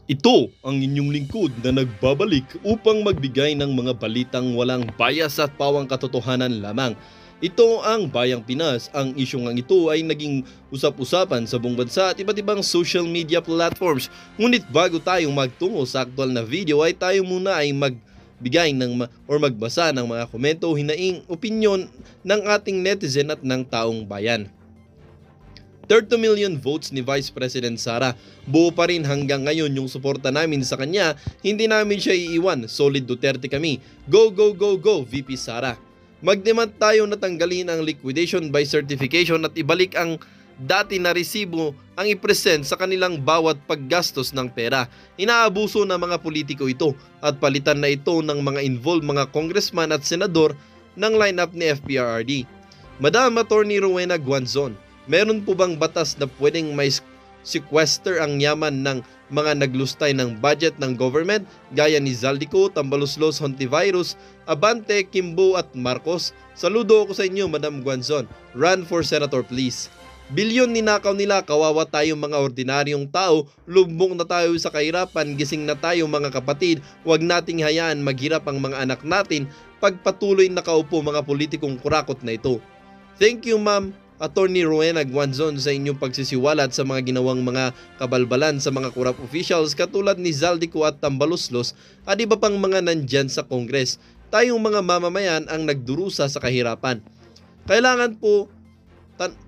Ito ang inyong lingkod na nagbabalik upang magbigay ng mga balitang walang bias at pawang katotohanan lamang. Ito ang Bayang Pinas. Ang isyong ang ito ay naging usap-usapan sa buong bansa at iba't ibang social media platforms. Ngunit bago tayong magtungo sa aktual na video ay tayo muna ay magbigay magbasa ng mga komento, hinaing opinyon ng ating netizen at ng taong bayan. 30 million votes ni Vice President Sara. Buo pa rin hanggang ngayon yung suporta namin sa kanya. Hindi namin siya iiwan. Solid Duterte kami. Go, go, go, go, VP Sara. Magdemand tayo na tanggalin ang liquidation by certification at ibalik ang dati na resibo ang ipresent sa kanilang bawat paggastos ng pera. Inaabuso ng mga politiko ito at palitan na ito ng mga involved mga congressman at senador ng lineup ni FPRRD. Madam Attorney Rowena Guanzon, meron po bang batas na pwedeng may sequester ang yaman ng mga naglustay ng budget ng government gaya ni Zaldico, Tambaloslos, Hontivirus, Abante, Kimbo at Marcos? Saludo ako sa inyo, Madam Guanzon. Run for Senator please. Bilyon ninakaw nila, kawawa tayong mga ordinaryong tao, lubong na tayo sa kahirapan, gising na tayo mga kapatid, huwag nating hayaan maghirap ang mga anak natin pagpatuloy nakaupo mga politikong kurakot na ito. Thank you, Ma'am Attorney Rowena Guanzon, sa inyong pagsisiwalat sa mga ginawang mga kabalbalan sa mga corrupt officials katulad ni Zaldico at Tambaloslos at iba pang mga nandyan sa Congress. Tayong mga mamamayan ang nagdurusa sa kahirapan. Kailangan po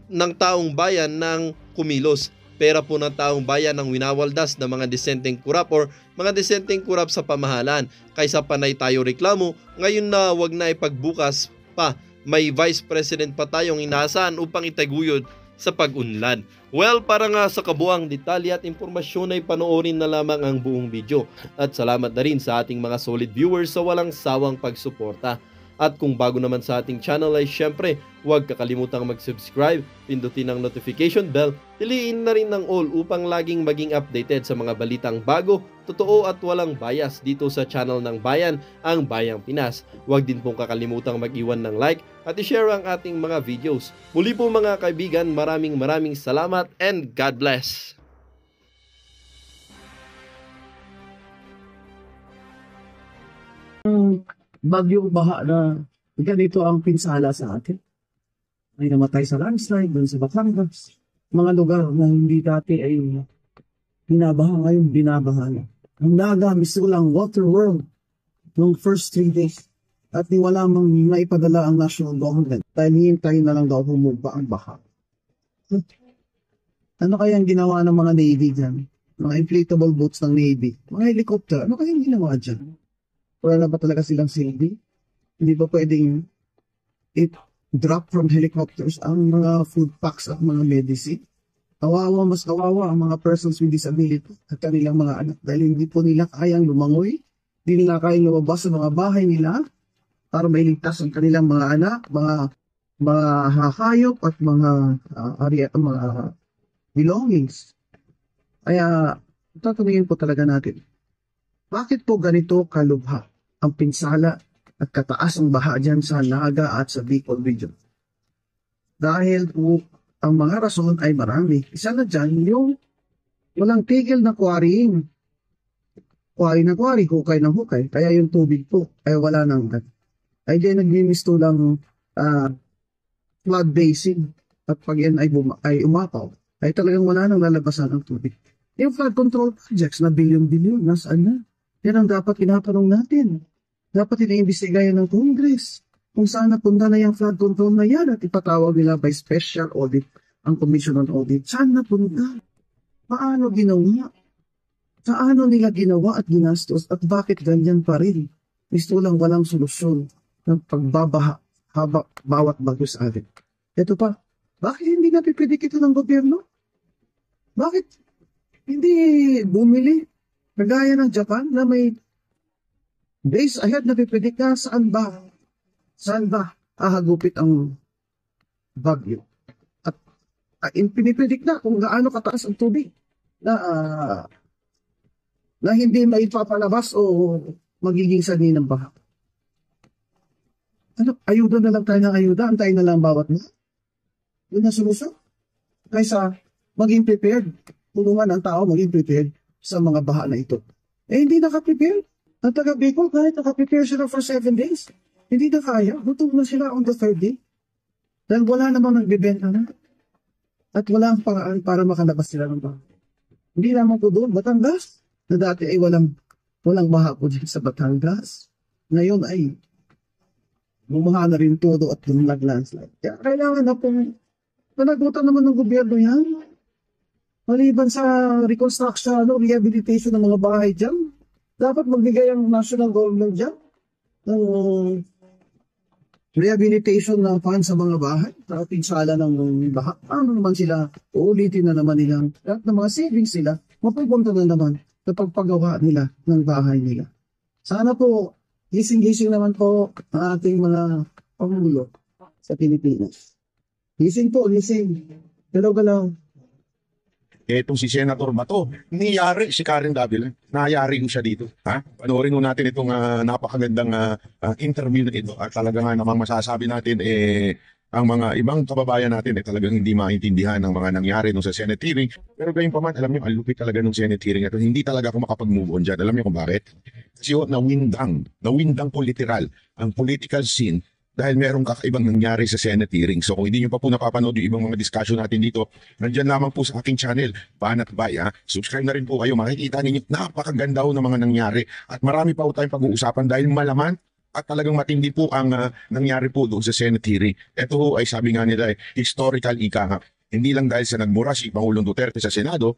ng taong bayan ng kumilos. Pera po ng taong bayan ang winawaldas ng mga disenteng kurap or mga disenteng kurap sa pamahalaan. Kaysa panay tayo reklamo, ngayon na wag na ipagbukas pa. May Vice President pa tayong inaasahan upang itaguyod sa pag-unlad. Well, para nga sa kabuang detalye at impormasyon ay panoorin na lamang ang buong video. At salamat na rin sa ating mga solid viewers sa walang sawang pagsuporta. At kung bago naman sa ating channel ay syempre, huwag kakalimutang mag-subscribe, pindutin ang notification bell, piliin na rin ng all upang laging maging updated sa mga balitang bago, totoo at walang bias dito sa channel ng bayan, ang Bayang Pinas. Huwag din pong kakalimutang mag-iwan ng like at i-share ang ating mga videos. Muli po mga kaibigan, maraming salamat and God bless! Bagyong baha na ganito ang pinsala sa atin. May namatay sa landslide doon sa Batangas. Mga lugar na hindi dati ay binabaha, ngayon binabaha na. Ang Naga, misulang water world noong first 3 days. At ni wala mang naipadala ang national government dahil hihintay na lang daw humumpa ang baha. Ano kayang ginawa ng mga Navy dyan? Mga inflatable boats ng Navy, mga helicopter, ano kayang ginawa dyan? Wala na ba talaga silang silbi? Hindi ba pwedeng drop from helicopters ang mga food packs at mga medicine? Kawawa, mas kawawa ang mga persons with disability at kanilang mga anak dahil hindi po nila kayang lumangoy, hindi nila kayang lumabas sa mga bahay nila para mailigtas ang kanilang mga anak, mga hayop at mga belongings. Kaya tatanungin po talaga natin, bakit po ganito kalubha ang pinsala at kataas ang baha dyan sa Naga at sa Bicol region? Dahil po, ang mga rason ay marami. Isa na dyan, yung walang tigil na quarrying. Quarry na quarry, hukay ng hukay. Kaya yung tubig po ay wala nang ay di naglimisto lang flood basin. At pag yan ay umapaw, ay talagang wala nang lalabasan ng tubig. Yung flood control projects na bilyon-bilyon, nasaan na? Yan ang dapat tinatanong natin. Dapat iniimbestigayan ng Congress kung saan napunta na yung flood control na yan at ipatawag nila by special audit ang Commission on Audit. Saan napunta? Paano ginawa? Paano nila ginawa at ginastos at bakit ganyan pa rin? Gusto lang walang solusyon ng pagbabaha bawat bagyo sa atin. Ito pa, bakit hindi napipidik ito ng gobyerno? Bakit hindi bumili? Kagaya ng Japan na may days ahead na pipidik na saan ba hahagupit ang bagyo. At pinipidik na kung gaano kataas ang tubig na hindi maipapalabas o magiging sanhi ng baha. Ayuda na lang tayo ng ayuda, antayin na lang bawat na. Yun na solusyon. Kaysa maging prepared, tulungan ang tao maging prepared sa mga baha na ito. Hindi nakaprepare. Ang taga Bicol, kahit nakaprepare sila for 7 days, hindi na kaya. Gutom na sila on the 3rd day. Dahil wala namang nagbibenta na. At wala ang paraan para makalabas sila ng baha. Hindi naman po doon, Batangas, na dati ay walang baha po dyan sa Batangas. Ngayon ay bumaha na rin todo at nag-landslide. Kaya kailangan na pong panagutan naman ng gobyerno yan. Maliban sa reconstruction, rehabilitation ng mga bahay dyan, dapat magbigay ang national government dyan ng rehabilitation ng funds sa mga bahay sa pinsala ng baha. Ano naman sila, uulitin na naman nilang lahat ng mga savings nila, mapupunta na naman sa pagpagawa nila ng bahay nila. Sana po, gising-gising naman po ang ating mga pangulo sa Pilipinas. Gising po, gising. Galaw-galaw. Etong si Senator Bato, niyari si Karen Davila. Nayari ko siya dito. Ha? Panoorin mo natin itong napakagandang interview na ito. At talaga nga namang masasabi natin, ang mga ibang kababayan natin talagang hindi maintindihan ng mga nangyari nung sa Senate hearing. Pero gayon pa man, alam niyo, ang lupit talaga nung Senate hearing ito. Hindi talaga ako makapag-move on dyan. Alam niyo kung bakit? Kasi nawindang po literal ang political scene dahil merong kakaibang nangyari sa Senate hearing. So kung hindi nyo pa po napapanood yung ibang mga discussion natin dito, nandyan lamang po sa aking channel, Banat Bay. Subscribe na rin po kayo. Makikita ninyo, napakaganda ho ng mga nangyari. At marami pa po tayong pag-uusapan dahil malaman at talagang matindi po ang nangyari po doon sa Senate hearing. Ito ho ay sabi nga nila, historical ika nga. Hindi lang dahil sa nagmura si Pangulong Duterte sa Senado,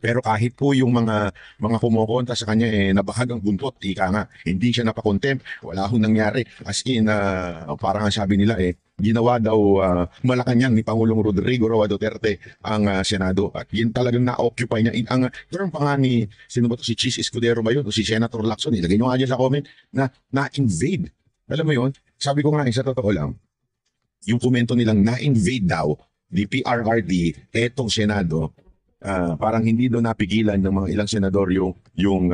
pero kahit po yung mga kumukontra sa kanya nabahag ang buntot, ika nga, hindi siya napakontempt, wala hong nangyari. As in, parang sabi nila ginawa daw Malacanang ni Pangulong Rodrigo Roa Duterte ang Senado. At yun talagang na-occupy niya. Ang term pa nga ni, sino ba to, si Chis Escudero ba yun? O si Senator Lacson, ilagay nyo nga dyan sa comment na na-invade. Alam mo yun? Sabi ko nga, sa totoo lang, yung komento nilang na-invade daw ni PRRD, etong Senado, parang hindi doon napigilan ng mga ilang senador yung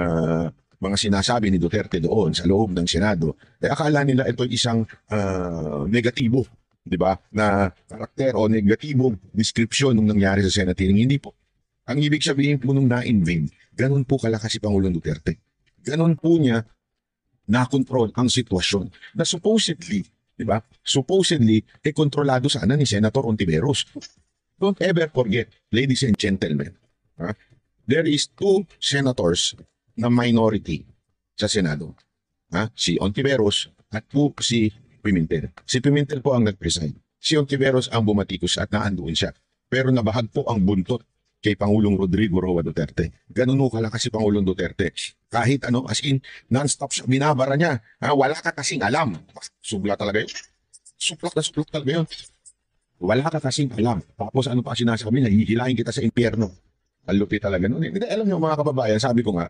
mga sinasabi ni Duterte doon sa loob ng Senado. Akala nila ito isang negatibo, di ba? Na karakter o negatibong description ng nangyari sa Senate hearing. Hindi po. Ang ibig sabihin po nung na-invade, ganun po kalakas si Pangulong Duterte. Ganun po niya na-control ang sitwasyon na supposedly, di ba? Supposedly, kontrolado sana ni Senator Ontiveros. Don't ever forget, ladies and gentlemen, there is 2 senators na minority sa Senado. Si Ontiveros at po si Pimentel. Si Pimentel po ang nag-resign. Si Ontiveros ang bumatikos at naandoon siya. Pero nabahag po ang buntot kay Pangulong Rodrigo Roa Duterte. Ganun ho kalakas si Pangulong Duterte. Kahit as in, non-stop siya, binabara niya. Wala ka kasing alam. Subla talaga yun. Suplak na suplak talaga yun. Wala ka kasing alam. Tapos ano pa sinasabi niya, hihilahin kita sa impyerno. Ang lupit talaga nun. Hindi, alam niyo mga kababayan, sabi ko nga,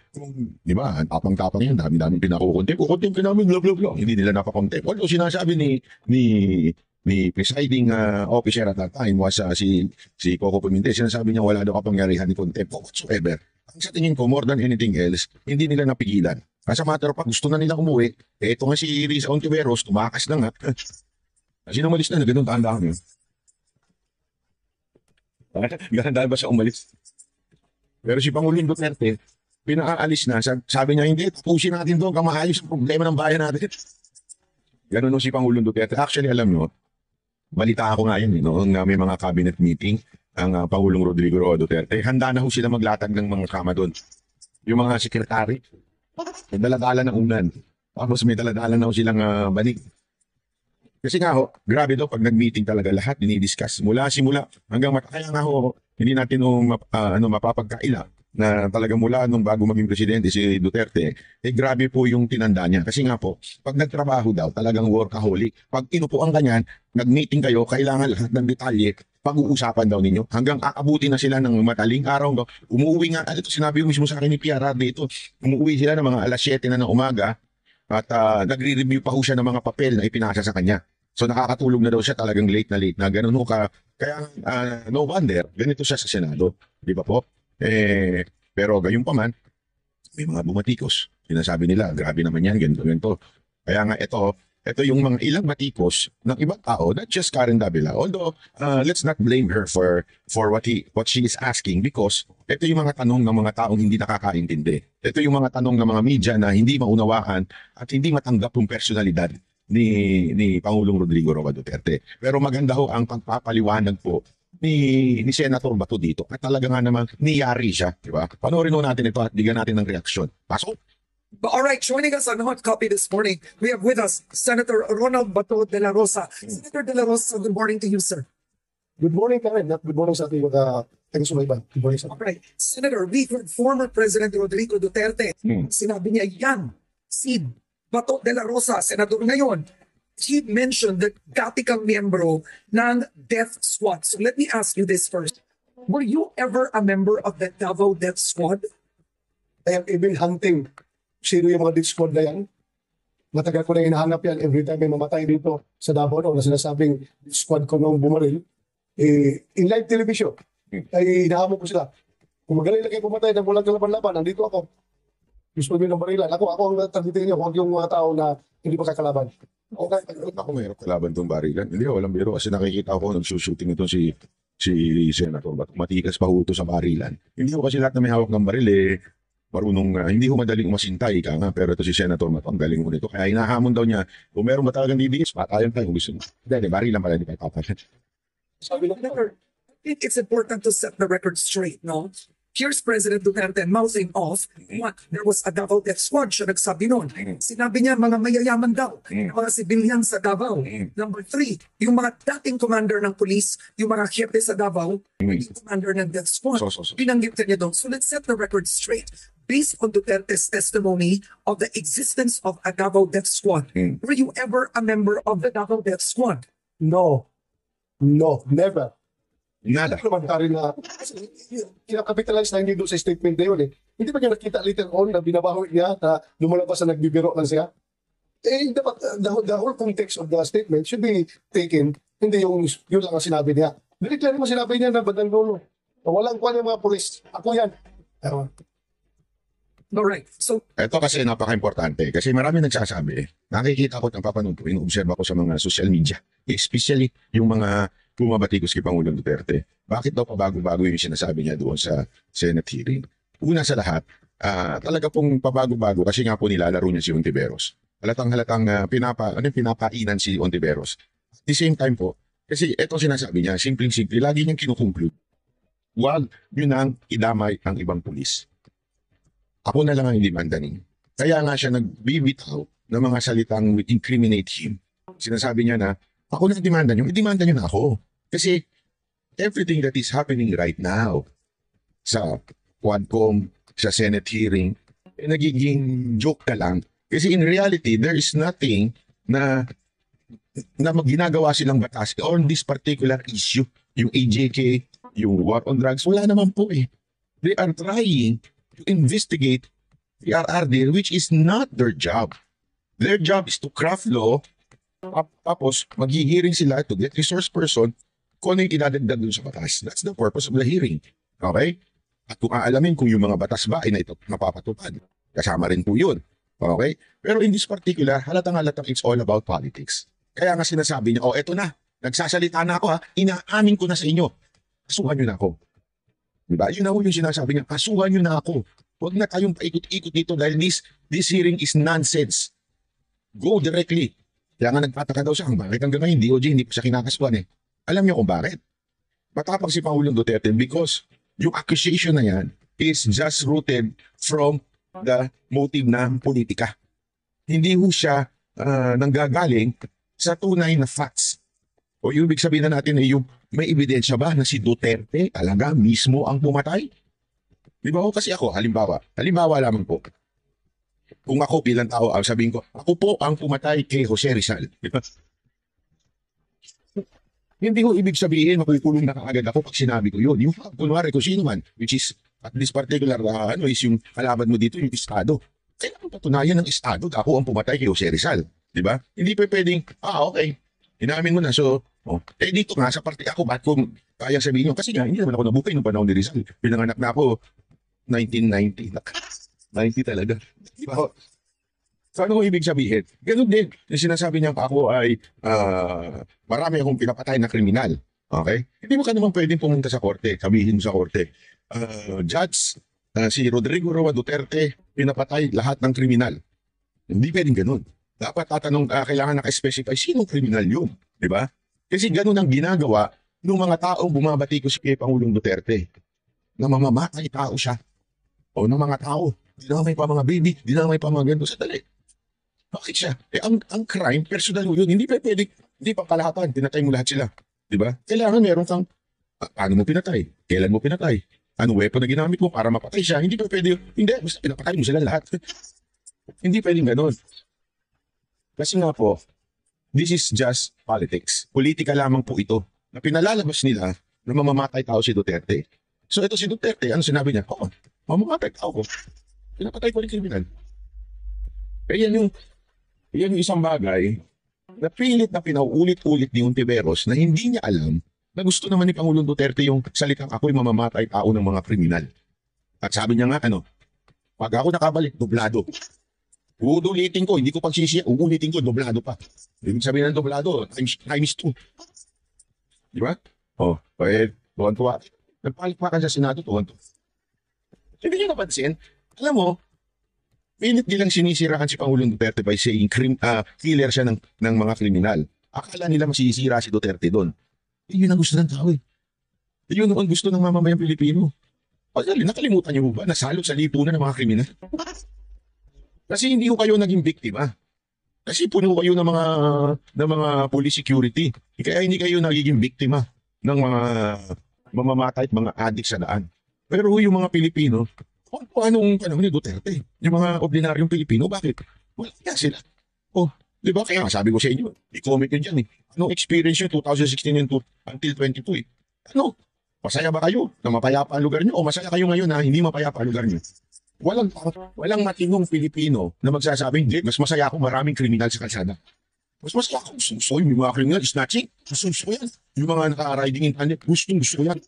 kung, di ba, tapang-tapang yan, dami-dami pinakukontempt. Kukontempt ka namin, blah, blah, blah. Hindi nila napakontempt. Although sinasabi ni presiding officer at that time was si Coco Pimentel, sinasabi niya wala daw kapangyarihan ni contempt whatsoever. Ang sa tingin ko, more than anything else, hindi nila napigilan. As a matter of fact, gusto na nilang umuwi. Ito nga si Risa Ontiveros, tumakas na nga. Sino umalis na? Ganun tanda kami. Ganun dahil ba siya umalis? Pero si Pangulong Duterte, pinaalis na. Sabi niya, hindi, tapusin natin doon, kamaayos ang problema ng bayan natin. Ganun no si Pangulong Duterte. Actually, alam nyo, balita ako nga yun, noong may mga cabinet meeting, ang Pangulong Rodrigo Roa Duterte, handa na ho sila maglatag ng mga kama doon. Yung mga sekretary, may daladala ng unan. Tapos may daladala na ho silang banig. Kasi nga ho, grabe daw pag nag-meeting talaga lahat dinidiscuss mula simula hanggang kaya nga ho, hindi natin mapapagkaila na talaga mula nung bago maging presidente si Duterte, grabe po yung tinanda niya. Kasi nga po, pag nagtrabaho daw, talagang workaholic. Pag inupuan ka niyan, nag-meeting kayo, kailangan lahat ng detalye, pag-uusapan daw ninyo. Hanggang aabuti na sila ng mataling araw. Umuwi nga, ito sinabi yung mismo sa akin ni PRRD ito, umuwi sila ng mga alas 7 na ng umaga, at nagre-review pa ho siya ng mga papel na ipinasa sa kanya. So nakakatulog na daw siya, talagang late na. Ganun ho ka. Kaya no wonder, ganito siya sa Senado. Di ba po? Pero gayon pa man, may mga bumatikos. Sinasabi nila, grabe naman yan, ganito. Kaya nga ito, Ito yung mga ilang batikos ng ibang tao, not just Karen Davila. Although, let's not blame her for what she is asking, because ito yung mga tanong ng mga taong hindi nakakaintindi. Ito yung mga tanong ng mga media na hindi maunawaan at hindi matanggap yung personalidad ni Pangulong Rodrigo Roa Duterte. Pero maganda ho ang pagpapaliwanag po ni Senator Bato dito. At talaga nga naman niyari siya, di ba? Panoorin ho natin ito at bigyan natin ng reaksyon. Pasok! But all right, joining us on Hot Copy this morning, we have with us Senator Ronald Bato de la Rosa. Senator de la Rosa, good morning to you, sir. Good morning, Karen. Good morning sa ating mga taga-subayban. Good morning sa All right, Senator, we heard former President Rodrigo Duterte. Sinabi niya yan, si Bato de la Rosa, Senador ngayon. He mentioned that dati kang miyembro ng Death Squad. So let me ask you this first. Were you ever a member of the Davao Death Squad? I am even hunting sino yung mga death squad na yan. Matagal ko na hinahanap yan every time may mamatay dito sa Davao na sinasabing death squad ko nung bumaril. In live television, ay hinahamon ko sila. Kung magaling na kayo pumatay ng walang kalaban-laban, nandito ako. Gusto nyo ng barilan. Ako ang targetin nyo, huwag yung mga tao na hindi makakalaban. Okay, ako mayroon kalaban itong barilan. Hindi, walang biro. Kasi nakikita ko, nagsushooting ito si Senator Bato. Matikas pa ho ito sa barilan. Hindi ko kasi lahat na may hawak ng baril marunong, hindi ko madaling umasintay ka nga, pero ito si Senator Bato, ang galing mo nito. Kaya hinahamon daw niya, kung meron ba talagang DDS, patayan tayo kung gusto mo. Hindi, barilan pala, hindi kayo papayan. Sabi lang, Senator, I think it's important to set the record straight, no? Here's President Duterte mouthing off what there was a Davao Death Squad. Siya nagsabi noon. Sinabi niya mga mayayaman daw, mga sibilyan sa Davao. Number 3, yung mga dating commander ng police, yung mga hepe sa Davao, yung commander ng Death Squad. Pinanggit niya doon. So let's set the record straight. Based on Duterte's testimony of the existence of a Davao Death Squad, were you ever a member of the Davao Death Squad? no, never. Nada. Ano naman Karen na, kinakapitalize na hindi doon sa statement na yun eh. Hindi ba niya nakita later on na binabawi niya na lumalabas na nagbibiro lang siya? Dapat the whole context of the statement should be taken, hindi yung yun lang ang sinabi niya. Direktly naman sinabi niya na bandang dulo. Walang kwan yung mga polis. Ako yan. Alright, so Ito kasi napaka-importante kasi marami nagsasabi, nakikita ko at napapanood ko, ino-observe ako sa mga social media, especially yung mga bumabatikos kay Pangulong Duterte. Bakit daw pabago-bago yung sinasabi niya doon sa Senate hearing? Una sa lahat, talaga pong pabago-bago kasi nga po nilalaro niya si Ontiveros. Halatang pinapainan si Ontiveros. At the same time po, kasi ito sinasabi niya, simpleng-simple, lagi niyang kinukonclude. Huwag yun ang idamay ang ibang pulis. Ako na lang ang i-demandanin. Kaya nga siya nagbibitaw ng mga salitang would incriminate him. Sinasabi niya na, ako na demanda niyo, i-demanda niyo na ako. Kasi everything that is happening right now sa Quadcom, sa Senate hearing, nagiging joke na lang. Kasi in reality, there is nothing na ginagawa silang batas on this particular issue. Yung AJK, yung war on drugs, wala naman po eh. They are trying to investigate the RRD, which is not their job. Their job is to craft law, tapos maghihiring sila to get resource person kung ano yung inadagdag dun sa batas. That's the purpose of the hearing. Okay? At kung aalamin kung yung mga batas ba ay napapatupad, kasama rin po yun. Okay? Pero in this particular, halatang-halatang it's all about politics. Kaya nga sinasabi niya, eto na, nagsasalita na ako inaamin ko na sa inyo. Kasuhan nyo na ako. Diba? Yun na yung sinasabi niya, kasuhan nyo na ako. Huwag na tayong paikot-ikot dito dahil this hearing is nonsense. Go directly. Kaya nga nagpataka daw siya, bakit hanggang ngayon DOJ hindi pa siya kinakasuhan eh. Alam niyo kung bakit? Matapang si Pangulong Duterte because yung accusation na yan is just rooted from the motive ng politika. Hindi ho siya nanggagaling sa tunay na facts. O yung ibig sabihin na natin ay yung may ebidensya ba na si Duterte talaga mismo ang pumatay? Di ba ho? Kasi ako, halimbawa lamang po. Kung ako bilang tao, sabihin ko, ako po ang pumatay kay Jose Rizal. Diba? Hindi ko ibig sabihin, makukulong na kaagad ako pag sinabi ko yun. Yung kunwari ko sino man, which is, at this particular, is yung kalaban mo dito, yung Estado. Kailangan patunayan ng Estado, ako ang pumatay kay Jose Rizal. Diba? Hindi pa pwedeng, okay, inamin mo na. So, dito nga, sa parte ako, ba't ko kaya sabihin nyo? Kasi nga, hindi naman ako nabuhay nung panahon ni Rizal. Pinanganak na ako, 1990. 90 talaga. Diba? So ano ibig sabihin? Ganun din. Yung sinasabi niya ako ay marami akong pinapatay na kriminal. Okay? Hindi mo ka naman pwedeng pumunta sa korte. Sabihin mo sa korte, Judge, si Rodrigo Roa Duterte pinapatay lahat ng kriminal. Hindi pwedeng ganun. Dapat kailangan naka-specify sinong kriminal yun. Di ba? Kasi ganun ang ginagawa ng mga taong bumabati ko si Pangulong Duterte. Na mamamatay tao siya. O ng mga tao. Dinamay pa mga baby, dinamay pa mga ganito. Sadali. Bakit siya? Ang crime, personal mo yun. Hindi pa pwede, hindi pa kalahatan. Pinatay mo lahat sila. Di ba? Kailangan meron kang, paano mo pinatay? Kailan mo pinatay? Ano weapon na ginamit mo para mapatay siya? Hindi pa pwede. Hindi, basta pinapatay mo sila lahat. Hindi pwedeng ganun. Kasi nga po, this is just politics. Politika lamang po ito. Na pinalalabas nila na mamamatay tao si Duterte. So ito si Duterte, ano sinabi niya? Mamamatay tao ko. Pinapatay ko rin kriminal. Yan yung isang bagay na pilit na pinauulit-ulit ni Ontiveros na hindi niya alam na gusto naman ni Pangulong Duterte yung salitang ako'y mamamatay tao ng mga kriminal. At sabi niya nga, pag ako nakabalik, doblado. Uulitin ko, hindi ko pagsisiya, uulitin ko, doblado pa. Ibig sabihin ng doblado, times 2. Di ba? Tuwan-tuwa. Nagpalikpakan sa Senado, tuwan-tuwa. Hindi niyo napansin, alam mo, pilit nilang sinisiraan si Pangulong Duterte by saying killer siya ng mga kriminal. Akala nila masisira si Duterte doon. Yun ang gusto ng tao eh. Yun ang gusto ng mamamayang Pilipino. Nakalimutan niyo ba, nasalo sa lipunan ng mga kriminal? Kasi hindi ko kayo naging biktima. Kasi puno kayo ng mga police security. Kaya hindi kayo nagiging biktima ng mga mamamatay at mga adik sa daan. Pero yung mga Pilipino, kung anong panahon ni Duterte, yung mga ordinaryong Pilipino, bakit? Wala kaya sila. Di ba? Kaya sabi ko sa inyo, i-comment nyo dyan eh. Anong experience nyo 2016 until 22 eh? Masaya ba kayo na mapayapa ang lugar nyo? O masaya kayo ngayon na hindi mapayapa ang lugar nyo? Walang matinong Pilipino na magsasabing, hindi, mas masaya ako maraming kriminal sa kalsada. Mas masaya ako, gusto yung mga kriminal, snatching, gusto yan. Yung mga naka-riding in tandem, gusto yan.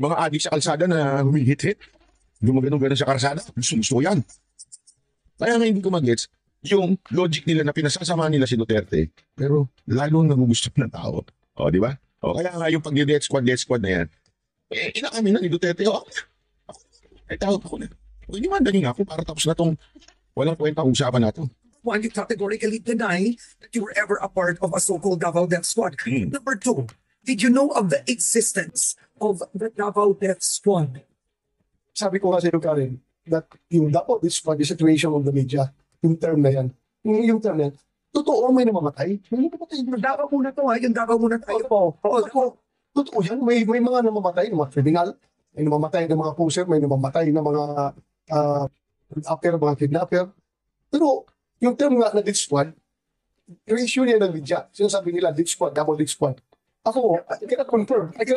Mga adik sa kalsada na humihit-hit, gumagano-gano sa kalsada, gusto yan. Kaya nga hindi ko mag-gets, yung logic nila na pinasasama nila si Duterte, pero lalong nagugusto ng tao. Di ba? Kaya nga yung pag-death squad na yan, inaamin na ni Duterte, tawag ako na. Hindi man daling ako para tapos na tong walang kwentang usapan na to. One, you categorically deny that you were ever a part of a so-called Davao Death Squad. Number two, did you know of the existence of the Davao Death Squad? Sabi ko nga sa iyo, Karen, that yung Davao Death Squad, the situation of the media, yung term na yan, yung term na yan, totoo may namamatay. May namamatay. Davao muna to, yung Davao muna tayo. Totoo yan. May mga namamatay, mga criminal, may namamatay ng mga poser, may namamatay ng mga mga kidnapper. Pero yung term nga na death squad, ratio niya ng media. Sinasabi nila, death squad, double death squad. Ako, I cannot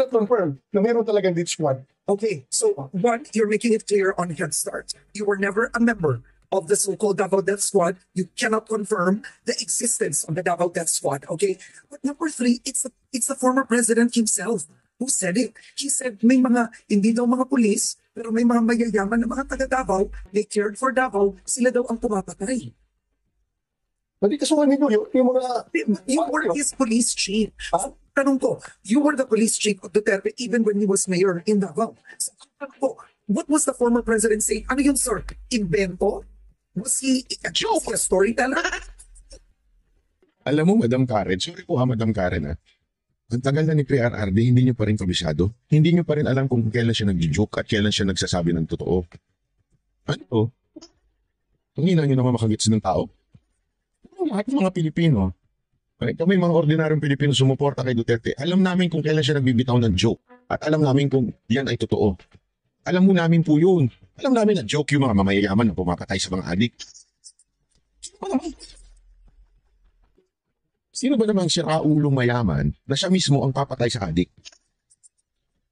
confirm na meron talagang death squad. Okay, so one, you're making it clear on Head Start. You were never a member of the so-called Davao Death Squad. You cannot confirm the existence of the Davao Death Squad, okay? But number three, it's the former president himself who said it. He said may mga, hindi daw mga pulis, pero may mga mayayaman na mga taga-Davao, they cared for Davao, sila daw ang pumapatay. Hindi kasuhan ninyo yung mga... You were his police chief. Tanong ko, you were the police chief of Duterte even when he was mayor in Davao. So, tanong ko, what was the former president saying? Ano yun, sir? Invento? Was he a storyteller? Alam mo, Madam Karen, sorry po Madam Karen ang tagal na ni PRRD, hindi nyo pa rin kabisado. Hindi nyo pa rin alam kung kailan siya nag-joke at kailan siya nagsasabi ng totoo. Ano to? Tungina nyo naman makagits ng tao. Lahat ng mga Pilipino, kami mga ordinaryong Pilipino sumuporta kay Duterte, alam namin kung kailan siya nagbibitaw ng joke. At alam namin kung yan ay totoo. Alam mo namin po yun. Alam namin na joke yung mga mamayayaman na pumapatay sa mga adik. Sino ba namang siraulong mayaman na siya mismo ang papatay sa adik?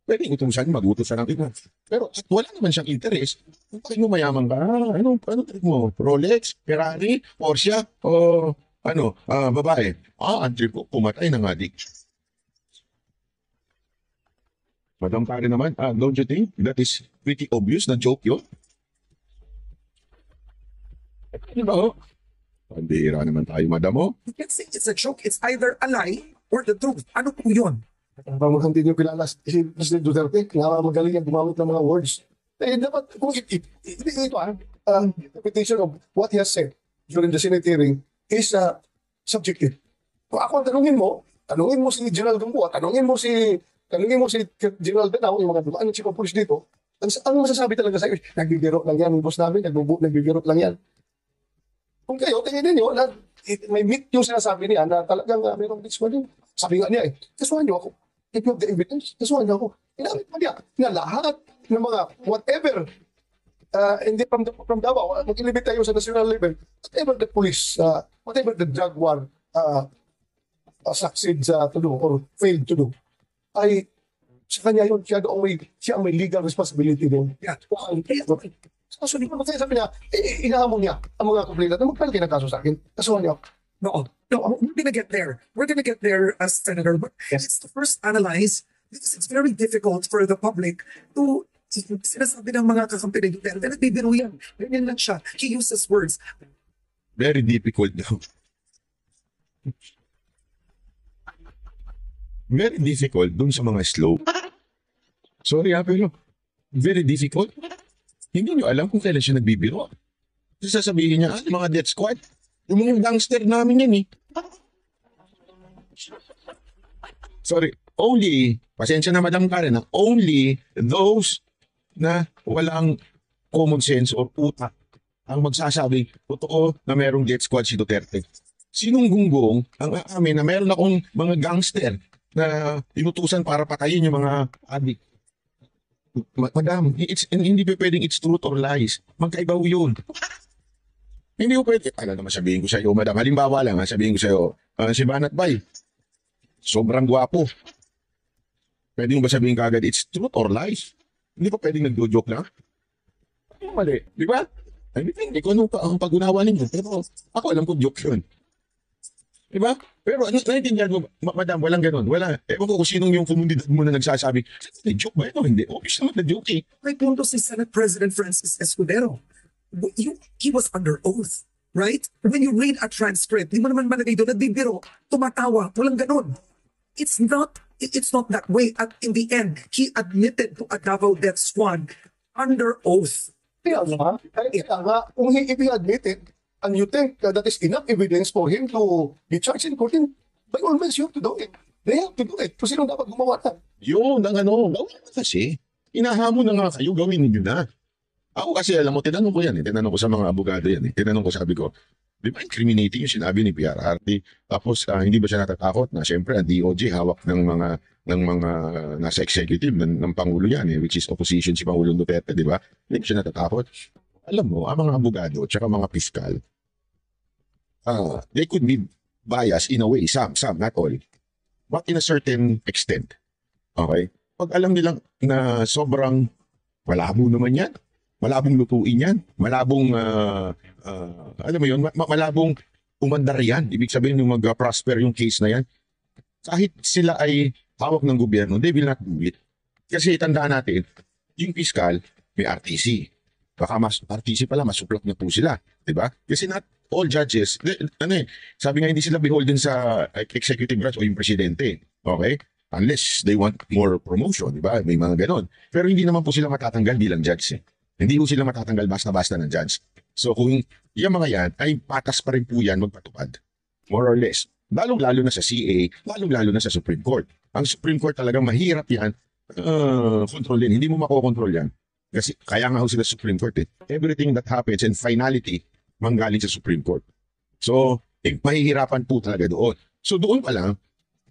Pwede utusan, mag-utusan ng iba. Pero wala naman siyang interest. Bakit mo mayaman ka? Ano trip mo? Rolex? Ferrari? Porsche? O babae? Ang trip ko, pumatay ng adik. Madam Karen naman, don't you think that is pretty obvious na joke yun? Di ba? Pambihira naman tayo, madam, oh. You can't say it's a joke. It's either a lie or the truth. Ano po yun? Parang hindi nyo kilala si President Duterte, magaling yan gumamit ng mga words. Eh, dapat, kung ito interpretation of what he has said during the Senate hearing is subjective. Kung ako tanungin mo si General Gamboa, tanungin mo si General Danao, yung mga dumaan ng chief of police dito, ang masasabi talaga sa'yo, nagbibiro lang yan, yung boss namin, nagbibiro lang yan. Kung kayo, tingin ninyo, na may meet yung sinasabi niya na talagang mayroong dismal din. Sabi nga niya kasuhan niyo ako. If you have the evidence, kasuhan niyo ako. Inamit pa niya na lahat ng mga whatever, hindi from Davao, mag-ilibit tayo sa national level, whatever the police, whatever the drug war succeeds to do or failed to do, ay sa kanya yun, siya ang may legal responsibility doon. Yeah. So, di ba sabi niya, inahamon niya ang mga complainant na magpala kayo ng kaso sa akin. Kasuhan niya ako. No, we're gonna get there. We're gonna get there, Senator. But it's to first analyze because it's very difficult for the public to sinasabi ng mga kakampi ni Duterte. Nagbibiro yan. Ganyan lang siya. He uses words. Very difficult daw. Very difficult dun sa mga slow. Sorry pero very difficult. Hindi nyo alam kung kailan siya nagbibiro. Kasi sasabihin niya, mga death squad, yung mga gangster namin yan Sorry, pasensya na Madam Karen, only those na walang common sense or utak ang magsasabing totoo na merong death squad si Duterte. Sinong gunggong ang aamin na meron akong mga gangster na inutusan para patayin yung mga adik? Madam, hindi pa pwedeng it's truth or lies. Magkaiba yun. Hindi ko pwede. Naman sabihin ko sa iyo, madam. Halimbawa lang, sabihin ko sa iyo, si Banat Bay, sobrang gwapo. Pwede mo ba sabihin kagad, it's truth or lies? Hindi pa pwedeng nagdo-joke lang? Mali, di ba? Hindi ko ano pa ang pag-unawa ninyo. Pero ako alam ko joke yun. Di ba? Pero naiintindihan mo, madam, walang ganun. Wala. Ewan ko kung sinong yung komunidad mo na nagsasabi, joke ba ito? Hindi. Obvious naman na joke eh. May punto si Senate President Francis Escudero. He was under oath, right? When you read a transcript, di mo naman malagay doon, nagbibiro, tumatawa, walang ganun. It's not that way. At in the end, he admitted to a Davao Death Squad under oath. Kaya nga, kung if he admitted, and you think that is enough evidence for him to be charged in court, by all means, you have to do it. They have to do it. Kung sino dapat gumawa na. Yun, gawin na kasi. Inahamon na nga kayo, gawin ninyo na. Ako kasi, alam mo, tinanong ko yan Tinanong ko sa mga abogado yan Tinanong ko, sabi ko, di ba incriminating yung sinabi ni PRRT? Tapos, hindi ba siya natatakot na siyempre, ang DOJ hawak ng mga nasa executive ng Pangulo yan which is opposition si Pangulong Duterte, di ba? Hindi ba siya natatakot? Alam mo, ang mga abogado at mga piskal, they could be biased in a way, some, not all, but in a certain extent. Okay? Pag alam nilang na sobrang malabo naman yan, malabong lutuin yan, malabong, alam mo yun, malabong umandar yan. Ibig sabihin yung mag-prosper yung case na yan. Kahit sila ay hawak ng gobyerno, they will not do it. Kasi tandaan natin, yung piskal, may RTC. Baka RTC pala, masuplot na po sila. Diba? Kasi not all judges, sabi nga hindi sila beholden sa executive branch o yung presidente. Okay? Unless they want more promotion, diba? May mga ganon. Pero hindi naman po sila matatanggal bilang judge Hindi po sila matatanggal basta-basta ng judge. So kung yung mga yan, ay patas pa rin po yan magpatupad. More or less. Lalong-lalo na sa CA, lalong-lalo na sa Supreme Court. Ang Supreme Court talagang mahirap yan kontrolin. Hindi mo makokontrol yan. Kasi kaya nga ho sila sa Supreme Court Everything that happens and finality manggaling sa Supreme Court. So, mahihirapan po talaga doon. So doon pa lang,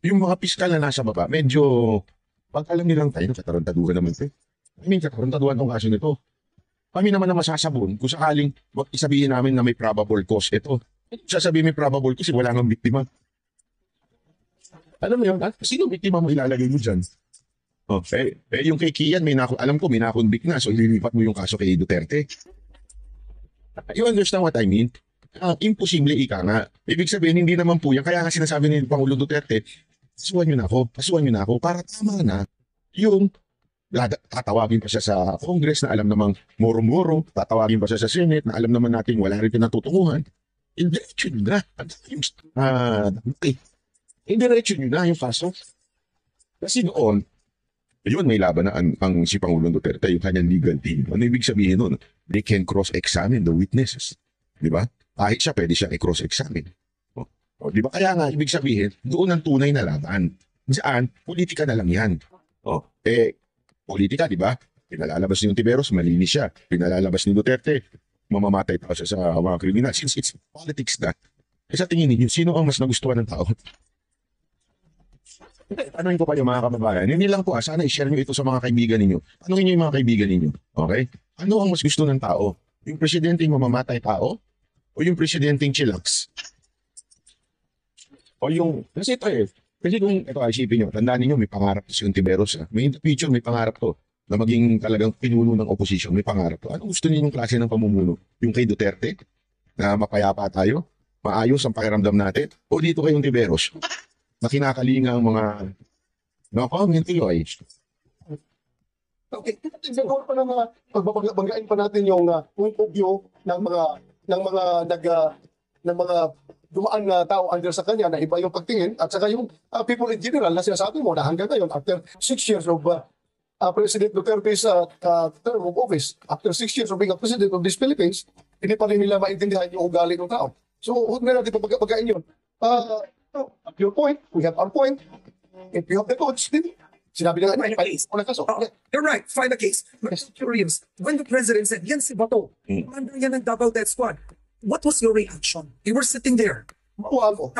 yung mga piskal na nasa baba, medyo, pag alam nilang tayo, katarantaduhan naman ito. Katarantaduhan tong kaso nito. Kami naman na masasabon kung sakaling isabihin namin na may probable cause ito. Sasabihin may probable cause kasi wala nang biktima. Alam mo yun, sino biktima mo ilalagay mo dyan? Okay. Yung kay Kian, alam ko may nakonvict na, so ililipat mo yung kaso kay Duterte. You understand what I mean? Imposible ika nga. Ibig sabihin, hindi naman po yan. Kaya nga sinasabi ni Pangulong Duterte, pasuhan nyo na ako para tama na yung tatawagin pa siya sa Congress na alam namang moro-moro, tatawagin pa siya sa Senate na alam naman natin wala rin pinatutunguhan. indiretso nyo na. Okay. Indiretso nyo na yung kaso. Kasi noon, yun, may laban na ang si Pangulong Duterte, yung kanyang legal team. Ano ibig sabihin nun? They can cross-examine the witnesses. Di ba? Kahit siya, pwede siyang i-cross-examine. Di ba? Kaya nga, ibig sabihin, doon ang tunay na laban. Saan? Politika na lang yan. Politika, di ba? Pinalalabas ni Tiberos, malinis siya. Pinalalabas ni Duterte, mamamatay tao siya sa mga kriminal. Since it's politics na, sa tingin ninyo, sino ang mas nagustuhan ng tao? Tanungin ko pa yung mga kababayan. Hindi lang po, sana i-share nyo ito sa mga kaibigan ninyo. Tanungin nyo yung mga kaibigan ninyo. Okay? Ano ang mas gusto ng tao? Yung presidenteng mamamatay tao? O yung presidenteng chillax? O yung, kasi ito kasi kung ito isipin nyo, tandaan ninyo, may pangarap si Tiberos. May future, may pangarap to. Na maging talagang pinuno ng opposition, may pangarap to. Ano gusto niyo yung klase ng pamumuno? Yung kay Duterte? Na mapayapa tayo? Maayos ang pakiramdam natin? O dito kayong Tiberos? Na kinakalinga ang mga comment ay. Okay, siguro pa ng mga pagbabanggain pa natin yung point of view ng mga dumaan na tao under sa kanya na iba yung pagtingin at saka yung people in general na sinasabi mo na hanggang ngayon after 6 years of President Duterte's term of office, after 6 years of being a president of these Philippines, hindi pa rin nila maintindihan yung ugali ng tao. So, huwag na natin pagkain yun. At your point, we have our point. If you have the goods, then sinabi na nga, kaso. You're right, find a case. But I'm curious, when the president said, yan si Bato, commander yan ng Davao Death Squad, what was your reaction? You were sitting there. Makuha ko.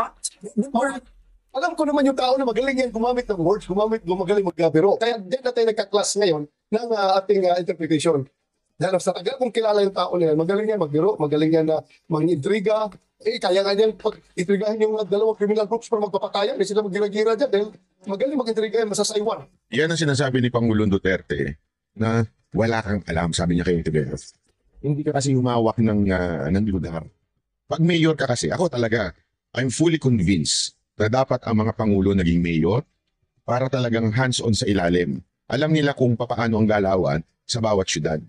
Alam ko naman yung tao na magaling yan gumamit ng words, magaling magbiro. Kaya din na tayo nagka-class ngayon ng ating interpretation. Dahil sa tagal kung kilala yung tao na yan, magaling yan magbiro, magaling yan na mag-intriga. Kaya nga yan, pag-intrigahin yung dalawang criminal groups para magpapakaya, hindi sila mag-gira-gira dyan dahil magaling mag-intriga yan, masasaywan. Yan ang sinasabi ni Pangulong Duterte na wala kang alam, sabi niya kay Tiberos. Hindi ka kasi humawak ng lugar. Pag mayor ka kasi, ako talaga, I'm fully convinced na dapat ang mga Pangulo naging mayor para talagang hands-on sa ilalim. Alam nila kung paano ang galawan sa bawat syudad.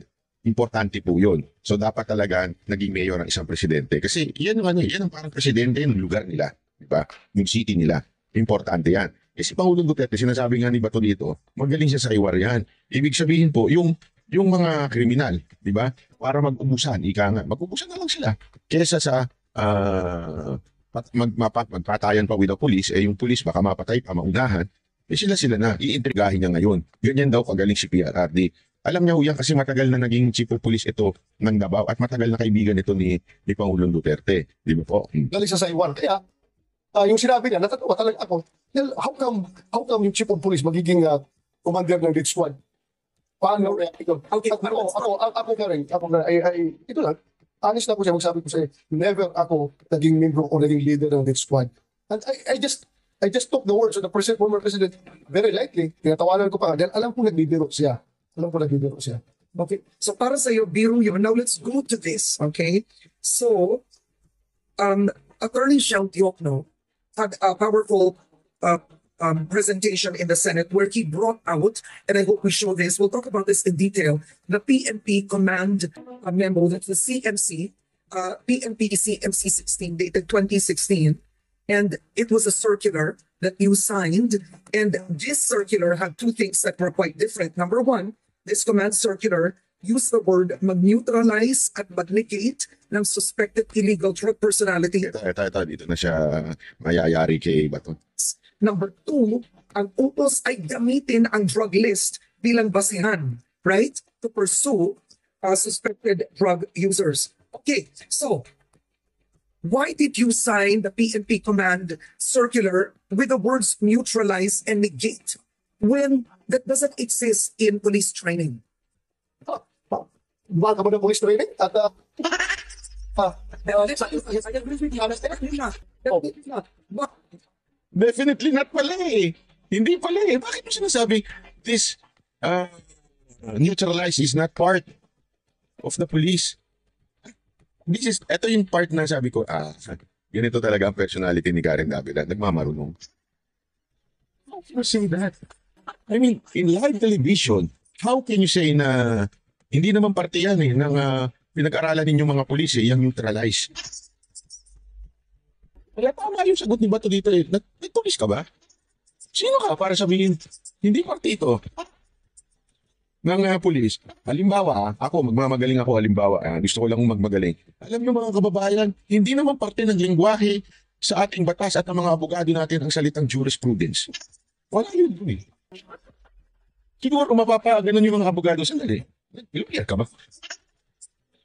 Importante po yun. So dapat talaga naging mayor ang isang presidente. Kasi yan ang parang presidente ng lugar nila. Diba? Yung city nila. Importante yan. Kasi Pangulong Duterte, sinasabi nga ni Bato dito, magaling siya sa iwar yan. Ibig sabihin po, yung mga kriminal, di ba? Para mag-ubusan, mag-ubusan na lang sila. Kesa sa magpatayan pa with the police, yung police baka mapatay pa, maunahan, sila na, iintrigahin niya ngayon. Ganyan daw kagaling si PRRD. Alam niya ho yan kasi matagal na naging chief of police ito ng Davao at matagal na kaibigan ito ni Pangulong Duterte. Di ba po? Galing sa Saiwan. Kaya, yung sinabi niya, natatawa talaga ako. How come yung chief of police magiging commander ng death squad? Paano react ito? Okay, ako na rin. Ito lang. Honest na ako siya, magsabi ko sa'yo, never ako naging member o naging leader ng death squad. And I just took the words of the former president very lightly. Tinatawanan ko pa dahil alam ko nagbibiro siya. Okay, so para sa iyo, biro yun. Now let's go to this, okay? So, Attorney Shell Diokno had a powerful presentation in the Senate where he brought out, and I hope we show this, we'll talk about this in detail, the PNP command memo, that's the CMC, PNP CMC 16, dated 2016, and it was a circular that you signed, and this circular had two things that were quite different. Number one, this command circular used the word mag-neutralize at mag-negate ng suspected illegal drug personality. Ito, dito na siya mayayari kay Bato. Number two, ang utos ay gamitin ang drug list bilang basihan, right? To pursue suspected drug users. Okay, so why did you sign the PNP command circular with the words neutralize and negate when that doesn't exist in police training? Baka ba ng police training? At Definitely not pala eh. Hindi pala eh. Bakit mo sinasabi this neutralize is not part of the police? Ito yung part na sabi ko, ganito talaga ang personality ni Karen Davila. Nagmamarunong. How can you say that? I mean, in live television, how can you say na hindi naman parte yan ng pinag-aralan ninyong mga pulis yung neutralize? Kaya tama yung sagot ni Bato dito eh. Nagtulis ka ba? Sino ka para sabihin, hindi parte ito ng pulis? Halimbawa, ako, magmamagaling ako, halimbawa, gusto ko lang magmagaling. Alam niyo mga kababayan, hindi naman parte ng lingwahe sa ating batas at ng mga abogado natin ang salitang jurisprudence. Wala yun dun eh. Siguro mapapaganon yung mga abogado. Sandali, nag-lawyer ka ba?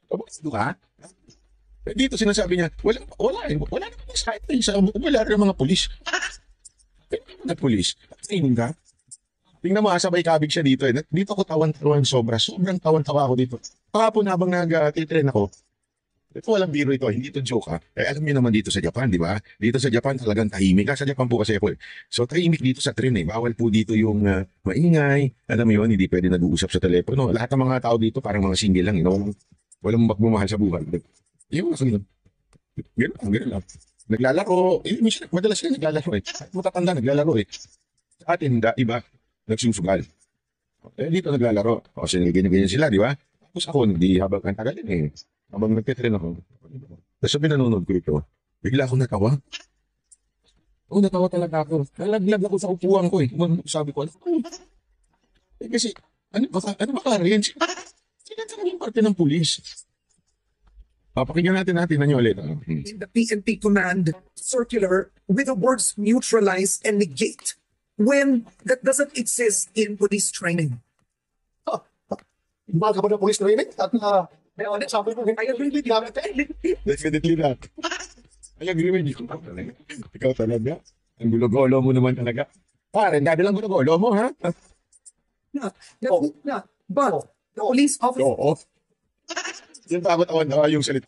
Abogado ka? Dito sinasabi niya, wala naman sa atin, wala rin mga pulis. Na pulis, tingin ka? Tingnan mo, sabay kabig siya dito eh. Dito ako tawan-tawan sobrang tawan-tawa ako dito. Kahapon habang nag-titrain ako, ito walang biro ito, hindi ito joke ha. Eh, alam niyo naman dito sa Japan, di ba? Dito sa Japan talagang tahimik. Sa Japan po kasi ako eh. So tahimik dito sa train eh. Bawal po dito yung maingay. Alam mo yun, hindi pwede nag-uusap sa telepono. Lahat ng mga tao dito parang mga single lang. You know? Walang magmamahal sa buhay. Yung mga ganun lang. Naglalaro. Minsan, madalas sila naglalaro eh. Matatanda, naglalaro eh. Sa atin, iba, nagsusugal. Eh, dito naglalaro. O, ganyan sila, di ba? Tapos ako, hindi habang ang tagal din eh. Habang nagtitrain ako. Tapos sabi nanonood ko ito, bigla ako natawa. Oo, natawa talaga ako. Nalaglag ako sa upuan ko eh. Sabi ko, eh kasi, ano ba rin? Sila talagang parte ng pulis. Pakinggan natin na ulit. In the PNP command circular with the words neutralize and negate when that doesn't exist in police training. Mahal ka ba ng police training? At sabi mo, I agree with you. Definitely not. I agree with you. Ikaw talaga. Ang gulo-golo mo naman talaga. Pare, dami lang gulo-golo mo, ha? But the police officer Oo. Yung takot-awan na yung salit.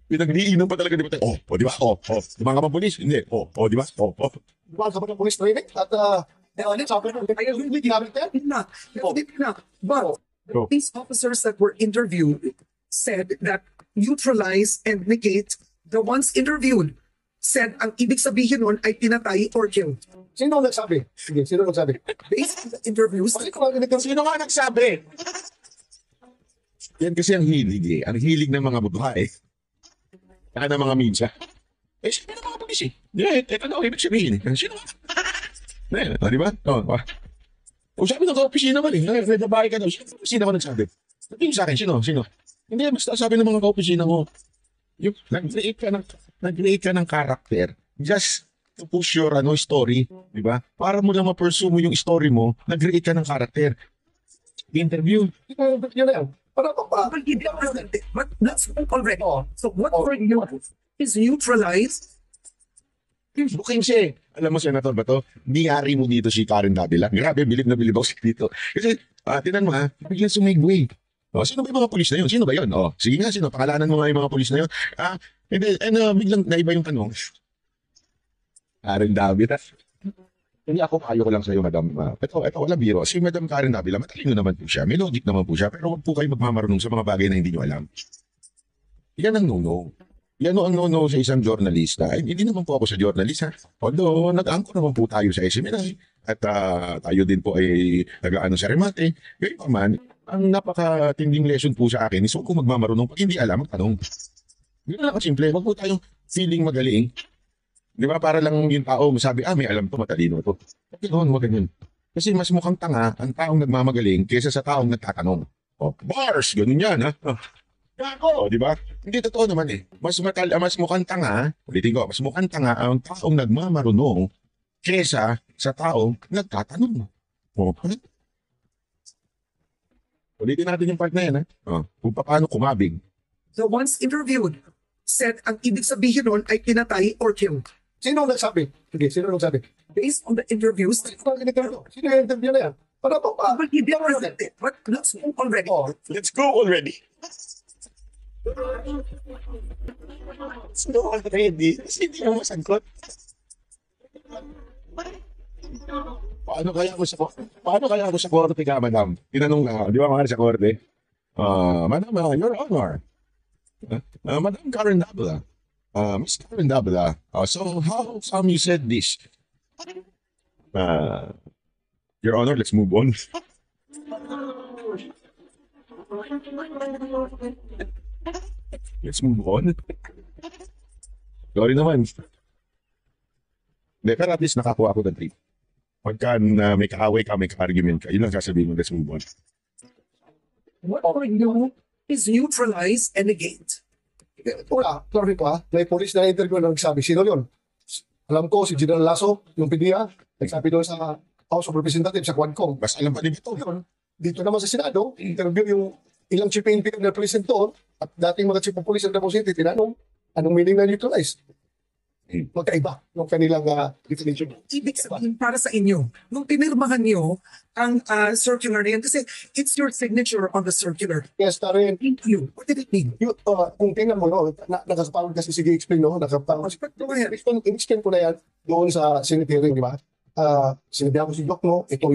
Pinag-iinom pa talaga, di ba? Di ba? Di ba nga mga polis? Hindi. Di ba? Mahal ka ba ng police training? At sabi mo, I agree with you. But the police officers that were interviewed said that neutralize and negate. The ones interviewed said ang ibig sabihin nun ay pinatay or killed. Sino nagsabi? Sige, sino nagsabi? Based on the interviews, Sino nga nagsabi? Yan kasi ang hilig eh. Ang hilig ng mga babae. Saka ng mga minsa. Eh, sabi ng mga polis eh. Ito daw, ibig sabihin eh. Sino nga? Di ba? O sabi ng ka-opisina mo eh. Babae ka daw. Sino opisina mo nagsabi? Sabi sa akin, sino? Hindi, basta sabi ng mga ka-opisina mo. Yung nag-create ka ng character just to push your story. Di ba? Para mo lang ma-pursue mo yung story mo, nag-create ka ng character. Interview. Yun na yan. Para pa. but that's already. So what for you is neutralized. Booking siya eh. Alam mo, Senator Bato, niyari mo dito si Karen Davila. Grabe, bilib na bilib ako dito. Kasi, tinan mo biglang sumigway. Sino ba yung mga pulis na yun? Sino ba yun? Sige nga, sino? Pakalanan mo nga yung mga pulis na yun. Hindi, biglang naiba yung tanong. Karen Davila. Hindi ako, kayo ko lang sa'yo, Madam. Ito, wala biro. Si Madam Karen Davila, matalino naman po siya. May logic naman po siya. Pero huwag po kayo magmamarunong sa mga bagay na hindi nyo alam. Yan ang no-no. Yan ang no-no sa isang journalista. Hindi naman po ako sa journalist, ha? Although, nag-anchor naman po tayo sa SMNI. At tayo din po ay nag-aano sa remate. Ngayon pa man, ang napaka-tinding lesson po sa akin is huwag ko magmamarunong pag hindi alam, magtanong. Hindi na lang simple. Huwag po tayong feeling magaling. Di ba? Para lang yung tao masabi, may alam to, matalino to. Huwag ganyan. Kasi mas mukhang tanga ang taong nagmamagaling kaysa sa taong nagtatanong. Bars! Ganun yan, ha? Gago! Di ba? Hindi totoo naman eh. Mas mukhang tanga, ulitin ko, mas mukhang tanga ang taong nagmamarunong kaysa sa taong nagtatanong. Ulitin natin yung part na yan, ha? Kung paano kumabig. The ones interviewed said ang ibig sabihin nun ay pinatay or killed. Sino nagsabi? Sige, sino nagsabi? Based on the interviews, Sino yung interview na yan? Para pa. but let's move already. Let's go already. Let's go already. Kasi hindi mo masangkot. Paano kaya ako sa korte ka, Madam? Tinanong na, di ba mga sa korte? Madam, Your Honor. Madam Karen Davila. Miss Karen Davila. So how come you said this? Your Honor, let's move on. Let's move on. Sorry naman. Hindi, pero at least nakakuha ako ng trip. Pagka may kaaway ka, may ka-argument ka, yun lang sasabihin mo, let's move on. What for you is neutralize and negate. Una, sorry ko may police na interview na nagsabi, sino yun? Alam ko, si General Lasso, yung PDEA, nagsabi doon sa House of Representatives sa Quadcom. Mas alam pa din ito. Yun, dito naman sa Senado, interview yung ilang chief PNP na president doon at dating mga chief of police ng Davao City, tinanong, anong meaning na neutralize? Magkaiba yung kanilang definition. Ibig sabihin para sa inyo, nung pinirmahan niyo ang circular na yan, kasi it's your signature on the circular. Yes, Tarin, Thank you. What did it mean? kung tingnan mo, no, nakasapawag kasi sige explain, no? Nakapawag. In-explain ko na yan doon sa Senate hearing, di ba? Sinabihan ko si Doc, no? Ito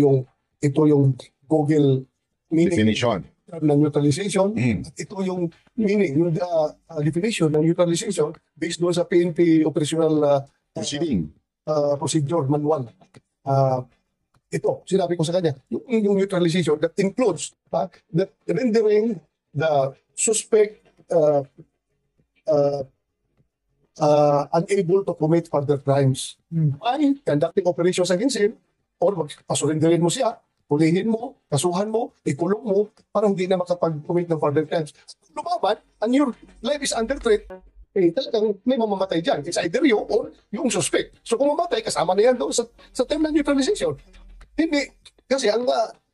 yung Google meaning Definition. ng neutralization. At ito yung meaning, yung definition ng neutralization based doon sa PNP operational Proceeding. procedure manual. Ito, sinabi ko sa kanya, yung neutralization that includes that rendering the suspect unable to commit further crimes by conducting operations against him or pasurinderin mo siya, pulihin mo, kasuhan mo, ikulong mo para hindi na makapag-commit ng further crimes. Lumaban, and your life is under threat, talagang may mamamatay dyan. It's either you or yung suspect. So kung mamatay, kasama na yan doon sa term ng neutralization. Hindi. Kasi ang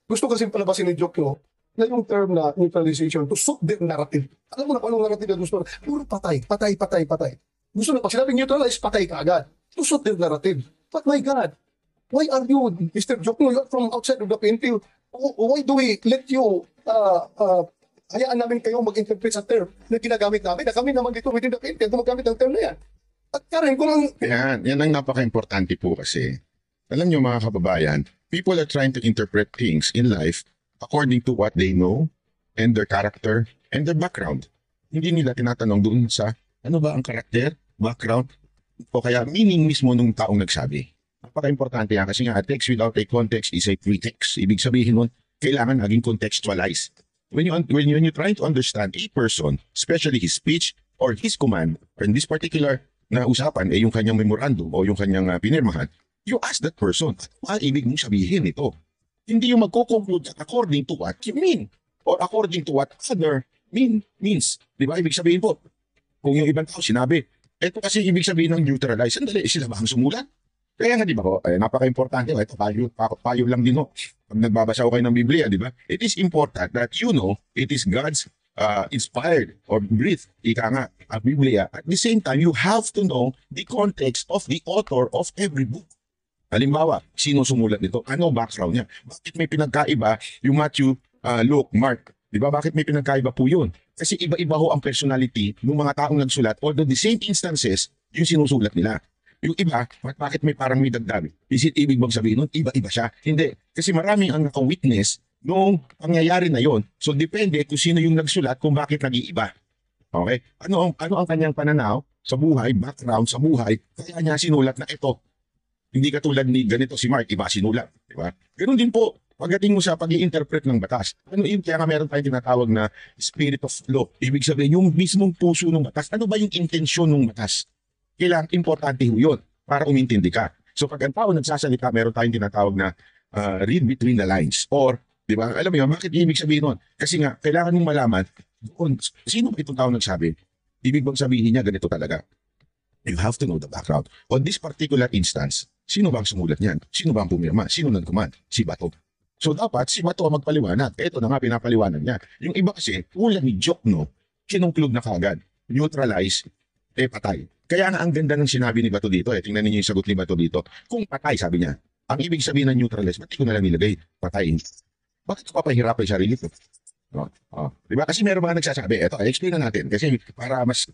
gusto kasi palabasin ni Jokyo na yung term na neutralization to suit their narrative. Alam mo na kung anong narrative na gusto na? Puro patay, patay, patay, patay. Gusto na, pag sinabing neutralize, patay ka agad. To suit their narrative. But my God, why are you, Mr. Jokyo, you're from outside of the PNP. Why do we let you hayaan namin kayo mag-interpret sa term na ginagamit namin na kami naman dito within the PNP gumagamit ng term na yan. At Karen, kung ang... Yan ang napaka-importante po kasi. Alam nyo mga kababayan, people are trying to interpret things in life according to what they know and their character and their background. Hindi nila tinatanong doon sa ano ba ang karakter, background, o kaya meaning mismo nung taong nagsabi. Napaka-importante yan kasi nga a text without a context is a pretext. Ibig sabihin nun, kailangan naging contextualize. When you try to understand a person, especially his speech or his command, or in this particular na usapan, yung kanyang memorandum o yung kanyang pinirmahan, you ask that person, ano ibig mong sabihin ito? Hindi yung magko-conclude according to what you mean or according to what other means. Di ba? Ibig sabihin po, kung yung ibang tao sinabi, ito kasi ibig sabihin ng neutralize, sandali, sila ba ang sumulat? Kaya nga di ba ko, napaka-importante, ito payo lang din ho. Pag nagbabasa ko kayo ng Biblia, di ba? It is important that you know it is God's inspired or breathed, ika nga, ang Biblia. At the same time, you have to know the context of the author of every book. Halimbawa, sino sumulat nito? Ano background niya? Bakit may pinagkaiba yung Matthew, Luke, Mark? Di ba? Bakit may pinagkaiba po yun? Kasi iba-iba ho ang personality ng mga taong nagsulat, although the same instances, yung sinusulat nila. Yung iba, bakit may parang may dagdag? Is it ibig bang sabihin nun? Iba-iba siya? Hindi. Kasi maraming ang naka-witness noong pangyayari na yon. So depende kung sino yung nagsulat kung bakit nag-iiba. Okay? Ano ang kanyang pananaw sa buhay, background sa buhay, kaya niya sinulat na ito. Hindi katulad ni ganito si Mark, iba sinulat. Di ba? Ganun din po, pagdating mo sa pag-i-interpret ng batas. Kaya nga meron tayong tinatawag na spirit of law. Ibig sabihin, yung mismong puso ng batas. Ano ba yung intensyon ng batas? Kailangan importante ho yun para umintindi ka. So pag ang tao nagsasalita, meron tayong tinatawag na read between the lines. Or, di ba, alam mo yun, bakit ibig sabihin nun? Kasi nga, kailangan mong malaman, sino ba itong tao nagsabi? Ibig bang sabihin niya, ganito talaga. You have to know the background. On this particular instance, sino bang sumulat niyan? Sino bang pumirma? Sino nag-command? Si Bato. So dapat si Bato ang magpaliwanag. Ito na nga, pinapaliwanag niya. Yung iba kasi, tulad ni Jokno, sinungklog na kagad. Neutralize, patay. Kaya nga ang ganda ng sinabi ni Bato dito, tingnan niyo yung sagot ni Bato dito. Kung patay, sabi niya, ang ibig sabihin ng neutralize, ba't ko na lang nilagay? Patayin. Bakit ko papahirapan yung sarili ko? Diba? Kasi meron mga nagsasabi, ito, explain na natin, kasi para mas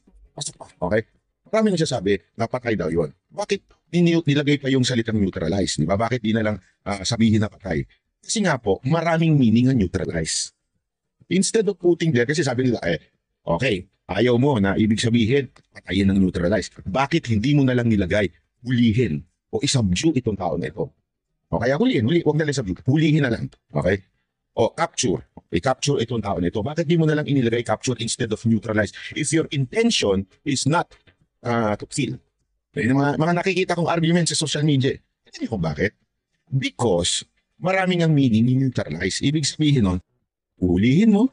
pa, okay? Marami nagsasabi na patay daw yun. Bakit nilagay pa yung salitang neutralize? Diba? Bakit di na lang sabihin na patay? Kasi nga po, maraming meaning ang neutralize. Instead of putting there, kasi sabi nila, okay, ayaw mo na ibig sabihin, patayin ng neutralize. Bakit hindi mo na lang nilagay, hulihin o isubdue itong tao na ito? O kaya hulihin, huwag na lang subdue, hulihin na lang. Okay? O capture, i-capture itong tao na ito. Bakit di mo na lang inilagay capture instead of neutralize? If your intention is not to kill. Yung mga nakikita kong argument sa social media. Hindi ko bakit. Because maraming ang meaning ni neutralize. Ibig sabihin nun, ulihin mo,